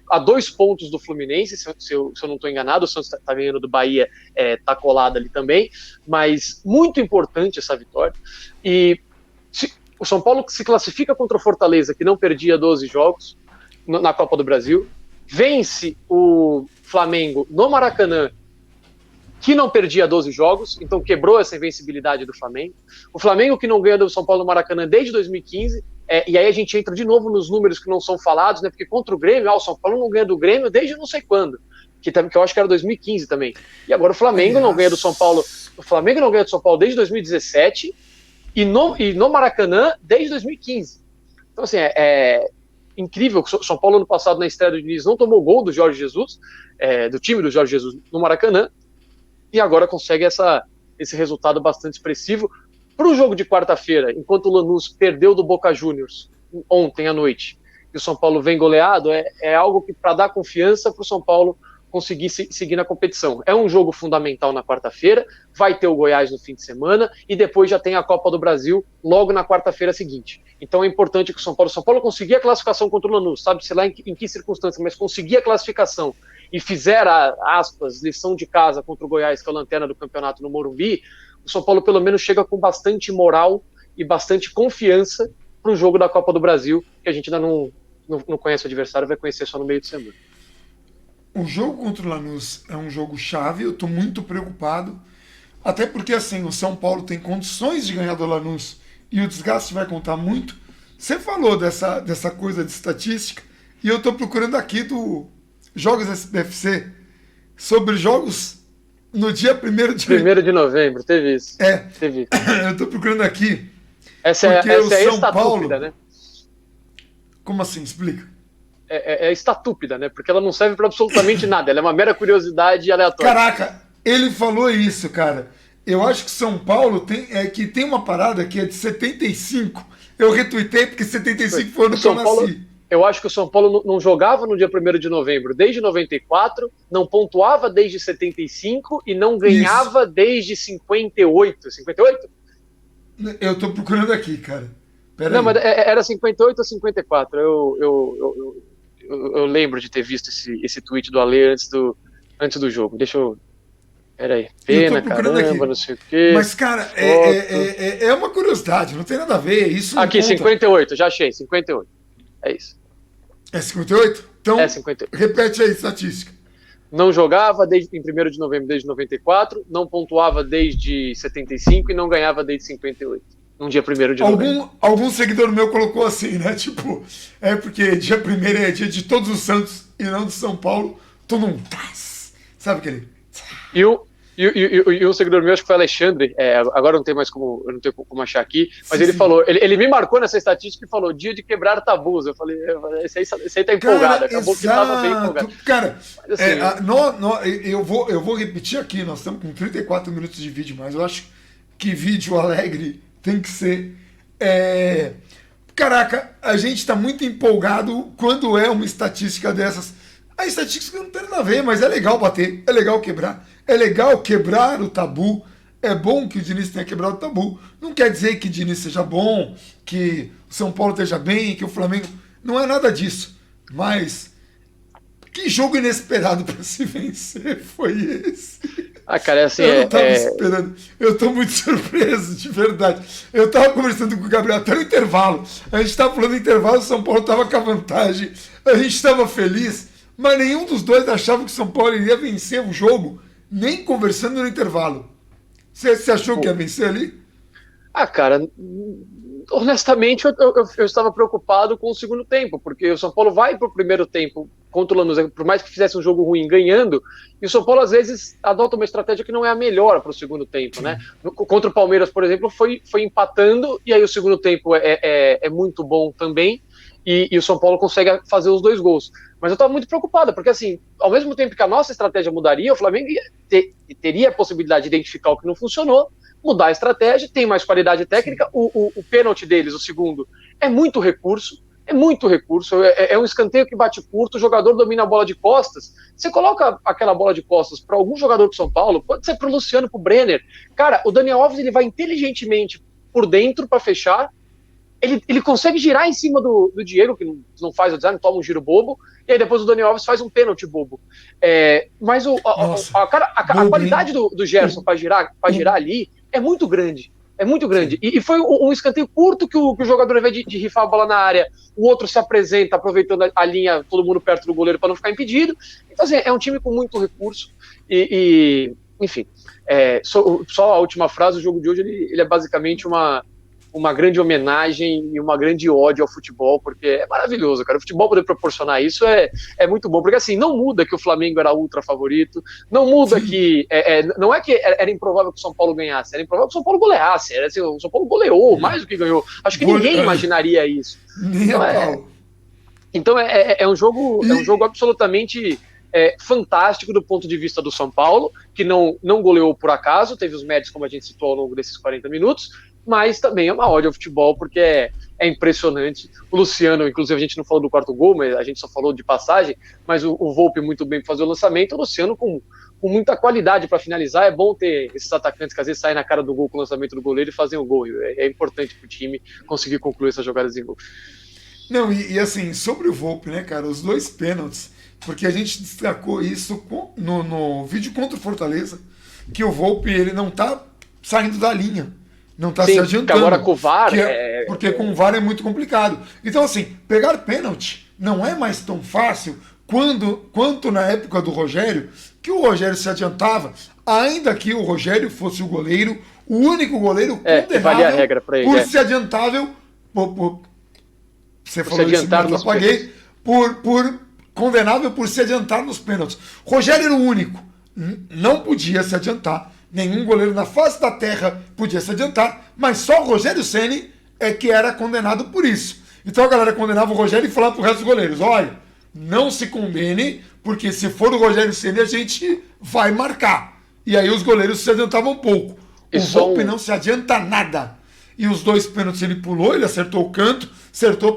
a 2 pontos do Fluminense, se eu não estou enganado. O Santos está ganhando do Bahia, está colado ali também, mas muito importante essa vitória. E o São Paulo se classifica contra o Fortaleza, que não perdia 12 jogos na Copa do Brasil, vence o Flamengo no Maracanã, que não perdia 12 jogos, então quebrou essa invencibilidade do Flamengo. O Flamengo que não ganha do São Paulo no Maracanã desde 2015, e aí a gente entra de novo nos números que não são falados, né? Porque contra o Grêmio, o São Paulo não ganha do Grêmio desde não sei quando, que eu acho que era 2015 também. E agora o Flamengo não ganha do São Paulo. O Flamengo não ganha do São Paulo desde 2017 e no Maracanã desde 2015. Então, assim, é incrível que o São Paulo, ano passado, na estreia do Diniz, não tomou gol do Jorge Jesus, do time do Jorge Jesus no Maracanã, e agora consegue esse resultado bastante expressivo. Para o jogo de quarta-feira, enquanto o Lanús perdeu do Boca Juniors ontem à noite, e o São Paulo vem goleado, é algo que, para dar confiança para o São Paulo conseguir seguir na competição. É um jogo fundamental na quarta-feira, vai ter o Goiás no fim de semana, e depois já tem a Copa do Brasil logo na quarta-feira seguinte. Então é importante que o São Paulo conseguir a classificação contra o Lanús, sabe-se lá em que circunstâncias, mas conseguir a classificação e fizer aspas, lição de casa contra o Goiás, que é a lanterna do campeonato no Morumbi, o São Paulo pelo menos chega com bastante moral e bastante confiança para o jogo da Copa do Brasil, que a gente ainda não conhece o adversário, vai conhecer só no meio de semana. O jogo contra o Lanús é um jogo chave, eu estou muito preocupado, até porque assim, o São Paulo tem condições de ganhar do Lanús e o desgaste vai contar muito. Você falou dessa coisa de estatística e eu estou procurando aqui do Jogos SBFC sobre jogos no dia 1º de novembro, teve isso. Teve. Eu estou procurando aqui. Essa é a estatúpida, né? Como assim? Explica. É estatúpida, né? Porque ela não serve para absolutamente nada. Ela é uma mera curiosidade aleatória. Caraca, ele falou isso, cara. Eu acho que São Paulo tem uma parada que é de 75. Eu retuitei porque 75 foi no que eu nasci. Eu acho que o São Paulo não jogava no dia 1º de novembro desde 94, não pontuava desde 75 e não ganhava desde 58. 58? Eu tô procurando aqui, cara. Não, mas era 58 ou 54. Eu lembro de ter visto esse tweet do Ale antes do jogo. Deixa eu... Peraí. Pena, caramba, aqui. Não sei o quê. Mas, cara, é uma curiosidade, não tem nada a ver. Isso aqui, 58, já achei, 58. É isso. É 58? Então, 58. Repete aí a estatística. Não jogava em 1º de novembro desde 94, não pontuava desde 75 e não ganhava desde 58. num dia 1º de novembro. Algum seguidor meu colocou assim, né? Tipo, porque dia 1º é dia de Todos os Santos e não de São Paulo. Todo mundo. Sabe aquele. E um seguidor meu, acho que foi Alexandre, agora eu não tenho como achar aqui, mas ele falou, ele me marcou nessa estatística e falou, dia de quebrar tabus. Eu falei, esse aí tá empolgado, acabou que tava bem empolgado. Cara, mas, assim, eu vou repetir aqui, nós estamos com 34 minutos de vídeo, mas eu acho que vídeo alegre tem que ser. Caraca, a gente tá muito empolgado quando é uma estatística dessas. A estatística não tem nada a ver, mas é legal bater, é legal quebrar. É legal quebrar o tabu. É bom que o Diniz tenha quebrado o tabu. Não quer dizer que o Diniz seja bom, que o São Paulo esteja bem, que o Flamengo... Não é nada disso. Mas que jogo inesperado para se vencer foi esse? Cara, assim... Eu não tava esperando. Eu tô muito surpreso, de verdade. Eu tava conversando com o Gabriel até no intervalo. A gente tava falando no intervalo, o São Paulo tava com a vantagem. A gente tava feliz, mas nenhum dos dois achava que o São Paulo iria vencer o jogo, nem conversando no intervalo. Você achou que ia vencer ali? Cara, honestamente eu estava preocupado com o segundo tempo, porque o São Paulo vai para o primeiro tempo contra o Lanús, por mais que fizesse um jogo ruim ganhando, e o São Paulo às vezes adota uma estratégia que não é a melhor para o segundo tempo, né? Contra o Palmeiras, por exemplo, foi empatando, e aí o segundo tempo é muito bom também, e o São Paulo consegue fazer os 2 gols. Mas eu estava muito preocupado, porque assim, ao mesmo tempo que a nossa estratégia mudaria, o Flamengo teria a possibilidade de identificar o que não funcionou, mudar a estratégia, tem mais qualidade técnica, o pênalti deles, o segundo, é muito recurso, é um escanteio que bate curto, o jogador domina a bola de costas, você coloca aquela bola de costas para algum jogador do São Paulo, pode ser para o Luciano, para o Brenner, cara, o Daniel Alves ele vai inteligentemente por dentro para fechar, ele consegue girar em cima do Diego, que não faz o design, toma um giro bobo, e aí depois o Daniel Alves faz um pênalti bobo. Mas a qualidade do Gerson para girar ali é muito grande. É muito grande. E foi um escanteio curto que o jogador, ao invés de rifar a bola na área, o outro se apresenta, aproveitando a linha, todo mundo perto do goleiro para não ficar impedido. Então, assim, é um time com muito recurso. Enfim, só a última frase, o jogo de hoje ele é basicamente uma grande homenagem e uma grande ódio ao futebol, porque é maravilhoso, cara. O futebol poder proporcionar isso é muito bom, porque assim, não muda que o Flamengo era ultra favorito, não muda que não é que era improvável que o São Paulo ganhasse, era improvável que o São Paulo goleasse, assim, o São Paulo goleou mais do que ganhou. Acho que ninguém imaginaria isso. Então é um jogo absolutamente fantástico do ponto de vista do São Paulo, que não goleou por acaso, teve os méritos, como a gente citou ao longo desses 40 minutos, mas também é uma ódio ao futebol, porque é impressionante. O Luciano, inclusive a gente não falou do 4º gol, mas a gente só falou de passagem, mas o Volpi muito bem para fazer o lançamento, o Luciano com muita qualidade para finalizar. É bom ter esses atacantes que às vezes saem na cara do gol com o lançamento do goleiro e fazem o gol. É importante para o time conseguir concluir essas jogadas em gol. Não, e assim, sobre o Volpi, né, cara, os 2 pênaltis, porque a gente destacou isso no vídeo contra o Fortaleza, que o Volpi ele não tá saindo da linha. Não está se adiantando. Agora com o VAR... Porque com o VAR é muito complicado. Então, assim, pegar pênalti não é mais tão fácil quanto na época do Rogério, que o Rogério se adiantava, ainda que o Rogério fosse o goleiro, o único goleiro condenável valia a regra pra ele, por se adiantável... Você falou isso, mas eu apaguei. Condenável por se adiantar nos pênaltis. Rogério era o único. Não podia se adiantar. Nenhum goleiro na face da terra podia se adiantar, mas só o Rogério Ceni é que era condenado por isso. Então a galera condenava o Rogério e falava pro resto dos goleiros, olha, não se condene, porque se for o Rogério Ceni a gente vai marcar. E aí os goleiros se adiantavam um pouco. O Volpi não se adianta nada. E os 2 pênaltis ele pulou, ele acertou o canto,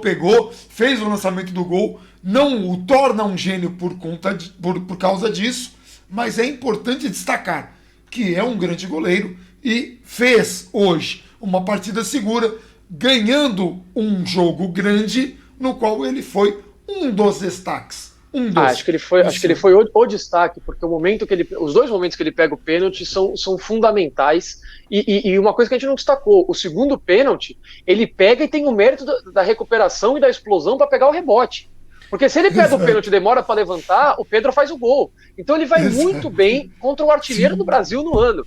pegou, fez o lançamento do gol, não o torna um gênio por causa disso, mas é importante destacar que é um grande goleiro e fez hoje uma partida segura, ganhando um jogo grande no qual ele foi um dos destaques. Acho que ele foi o destaque, porque os 2 momentos que ele pega o pênalti são fundamentais, e uma coisa que a gente não destacou, o segundo pênalti, ele pega e tem o mérito da recuperação e da explosão para pegar o rebote. Porque se ele pega o pênalti e demora para levantar, o Pedro faz o gol. Então ele vai muito bem contra o artilheiro do Brasil no ano.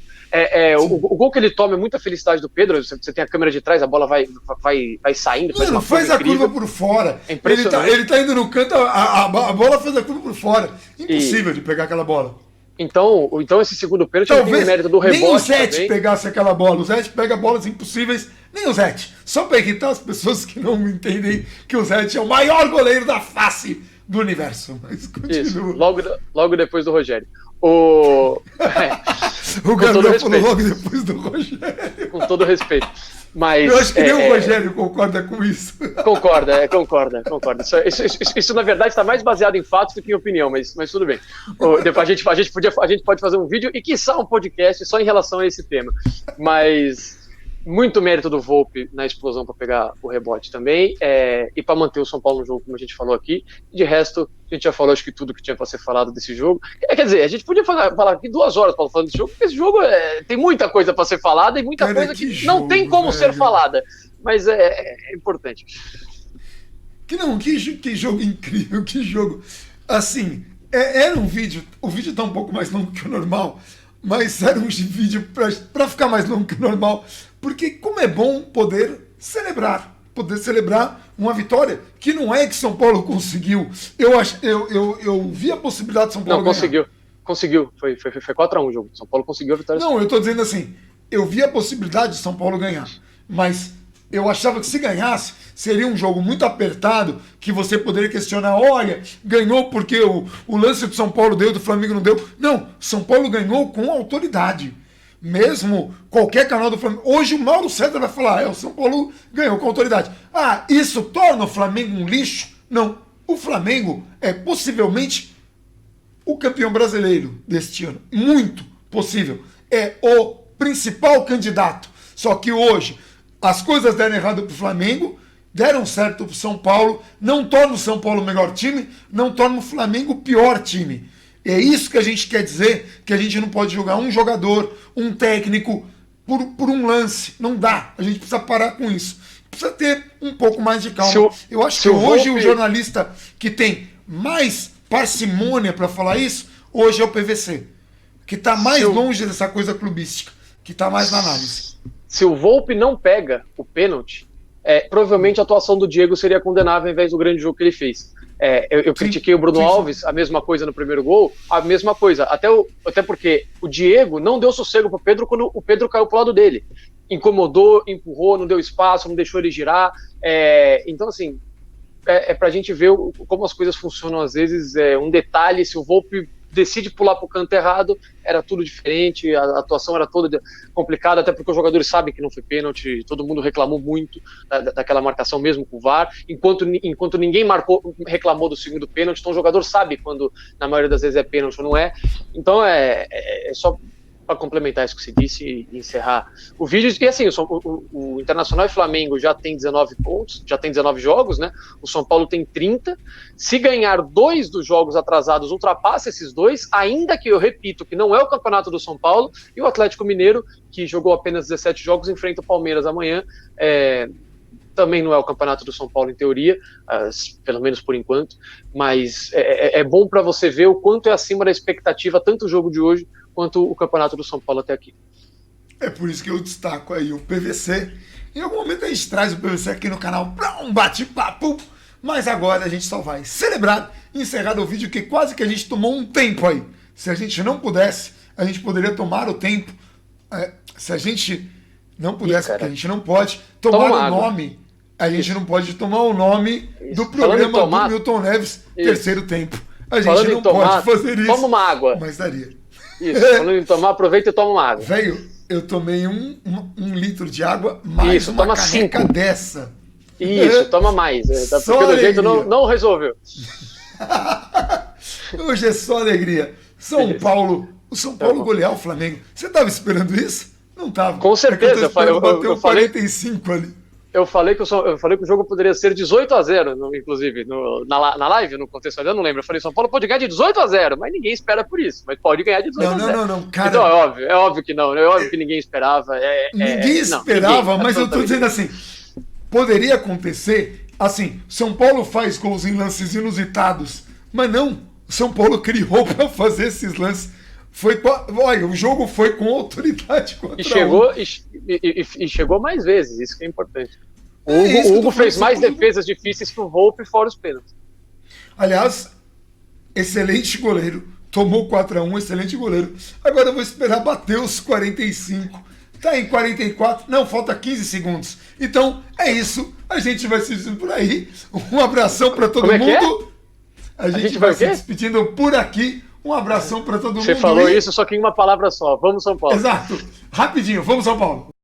O gol que ele toma é muita felicidade do Pedro. Você tem a câmera de trás, a bola vai saindo. Mano, faz a curva por fora. É ele tá indo no canto, a bola faz a curva por fora. Impossível de pegar aquela bola. Então esse segundo pênalti tem o mérito do rebote. Nem o Zete também pegasse aquela bola. O Zete pega bolas impossíveis. Nem o Zete. Só para irritar as pessoas que não entendem que o Zete é o maior goleiro da face do universo. Mas continua. Isso, logo depois do Rogério. O Gabriel falou logo depois do Rogério. Com todo respeito. Mas, eu acho que nem o Rogério concorda com isso. Concorda. Isso na verdade, está mais baseado em fatos do que em opinião, mas tudo bem. Depois a gente pode fazer um vídeo e, quiçá, um podcast só em relação a esse tema. Mas muito mérito do Volpi na explosão para pegar o rebote também, e para manter o São Paulo no jogo, como a gente falou aqui. De resto, a gente já falou, acho que tudo que tinha para ser falado desse jogo. Quer dizer, a gente podia falar aqui 2 horas falando desse jogo, porque esse jogo tem muita coisa para ser falada e muita coisa que jogo, não tem como ser falada, mas é importante. Que jogo incrível, que jogo. Assim, era um vídeo, o vídeo tá um pouco mais longo que o normal, mas era um vídeo para ficar mais longo que o normal, porque como é bom poder celebrar uma vitória, que não é que São Paulo conseguiu. Eu vi a possibilidade de São Paulo ganhar. Conseguiu. Foi 4-1 o jogo. São Paulo conseguiu a vitória. Não, eu tô dizendo assim, eu vi a possibilidade de São Paulo ganhar, mas eu achava que se ganhasse, seria um jogo muito apertado, que você poderia questionar, olha, ganhou porque o lance do São Paulo deu, do Flamengo não deu. Não, São Paulo ganhou com autoridade. Mesmo qualquer canal do Flamengo. Hoje o Mauro César vai falar, o São Paulo ganhou com autoridade. Isso torna o Flamengo um lixo? Não. O Flamengo é possivelmente o campeão brasileiro deste ano. Muito possível. É o principal candidato. Só que hoje as coisas deram errado para o Flamengo, deram certo para o São Paulo, não torna o São Paulo o melhor time, não torna o Flamengo o pior time. É isso que a gente quer dizer, que a gente não pode jogar um jogador, um técnico, por um lance. Não dá. A gente precisa parar com isso. Precisa ter um pouco mais de calma. Eu acho que hoje o jornalista que tem mais parcimônia para falar isso, hoje é o PVC. Que está mais longe dessa coisa clubística. Que está mais na análise. Se o Volpi não pega o pênalti, provavelmente a atuação do Diego seria condenável ao invés do grande jogo que ele fez. Eu critiquei o Bruno Alves, a mesma coisa no primeiro gol, a mesma coisa, até porque o Diego não deu sossego pro Pedro quando o Pedro caiu pro lado dele, incomodou, empurrou, não deu espaço, não deixou ele girar, então assim, pra gente ver como as coisas funcionam às vezes, um detalhe, se o Volpi decide pular pro canto errado, era tudo diferente, a atuação era toda complicada, até porque os jogadores sabem que não foi pênalti, todo mundo reclamou muito daquela marcação mesmo com o VAR, enquanto ninguém reclamou do segundo pênalti, então o jogador sabe quando na maioria das vezes é pênalti ou não é, então é só para complementar isso que você disse e encerrar o vídeo, e assim, o Internacional e Flamengo já tem 19 pontos, já tem 19 jogos, né? O São Paulo tem 30, se ganhar 2 dos jogos atrasados, ultrapassa esses 2, ainda que eu repito que não é o campeonato do São Paulo, e o Atlético Mineiro, que jogou apenas 17 jogos, enfrenta o Palmeiras amanhã, também não é o campeonato do São Paulo em teoria, pelo menos por enquanto, mas é bom para você ver o quanto é acima da expectativa, tanto o jogo de hoje, quanto o campeonato do São Paulo até aqui. É por isso que eu destaco aí o PVC. Em algum momento a gente traz o PVC aqui no canal para um bate-papo, mas agora a gente só vai celebrar, encerrar o vídeo, que quase que a gente tomou um tempo aí. Se a gente não pudesse, a gente poderia tomar o tempo. Se a gente não pudesse, porque a gente não pode, tomar o nome. A gente não pode tomar o nome do programa do Milton Neves, Terceiro Tempo. A gente não pode fazer isso. Toma uma água. Mas daria. Isso, falando em tomar, aproveita e toma uma água. Velho, eu tomei um litro de água, mais isso, uma toma caneca 5 dessa. Isso, toma mais. Pelo jeito não resolveu. Hoje é só alegria. O São Paulo golear o Flamengo. Você estava esperando isso? Não estava. Com certeza. Eu falei 45 ali. Eu falei que o jogo poderia ser 18-0, inclusive, na live, no contexto, eu não lembro. Eu falei, São Paulo pode ganhar de 18-0, mas ninguém espera por isso. Mas pode ganhar de 18-0. Não, cara. Então é óbvio que não. É óbvio que ninguém esperava. Ninguém esperava, mas eu tô dizendo assim, poderia acontecer assim, São Paulo faz gols em lances inusitados, mas não, São Paulo criou para fazer esses lances. Olha, o jogo foi com autoridade contra e chegou mais vezes, isso que é importante. O Hugo fez mais defesas difíceis que o Volpi, fora os pênaltis. Aliás, excelente goleiro. Tomou 4-1, excelente goleiro. Agora eu vou esperar bater os 45. Tá em 44. Não, falta 15 segundos. Então, é isso. A gente vai se despedindo por aí. Um abração para todo mundo. A gente vai se despedindo por aqui. Um abração para todo mundo. Você falou isso só que em uma palavra só. Vamos, São Paulo. Exato. Rapidinho, vamos, São Paulo.